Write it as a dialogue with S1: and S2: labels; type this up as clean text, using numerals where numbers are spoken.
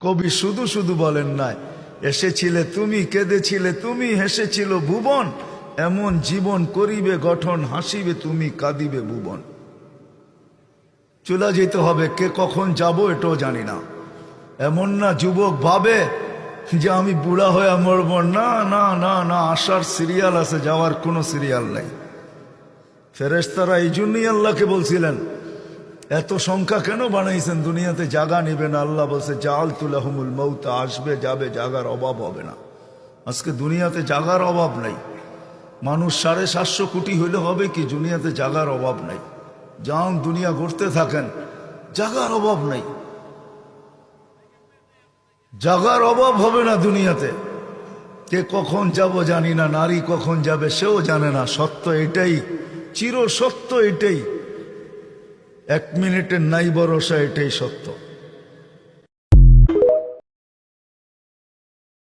S1: কবি শুধু শুধু বলেন নাই, এসেছিলে তুমি, কেঁদেছিলে তুমি, হেসেছিল ভুবন, এমন জীবন করিবে গঠন, হাসিবে তুমি, কাঁদিবে ভুবন। চলে যেতে হবে, কে কখন যাব এটাও জানি না। এমন না যুবক ভাবে যে আমি বুড়া হয়ে মরব, না না না না, আসার সিরিয়াল আছে, যাওয়ার কোনো সিরিয়াল নেই। ফেরেশতারা এই জন্যই আল্লাহকে বলছিলেন, এত সংখ্যা কেন বানাইছেন, দুনিয়াতে জায়গা নেবে না। আল্লাহ বলছে জাআলতু লাহুমুল মাউত, আসবে যাবে, জায়গার অভাব হবে না। আজকে দুনিয়াতে জায়গার অভাব নাই। মানুষ 750 কোটি হইলে হবে কি, দুনিয়াতে জায়গার অভাব নাই। যান দুনিয়া ঘুরতে থাকেন, জায়গার অভাব নাই, জায়গার অভাব হবে না দুনিয়াতে। কে কখন যাব জানি না, নারী কখন যাবে সেও জানে না। সত্য এটাই, চির সত্য এটাই, 1 মিনিটের নাই ভরসা, এটাই সত্য।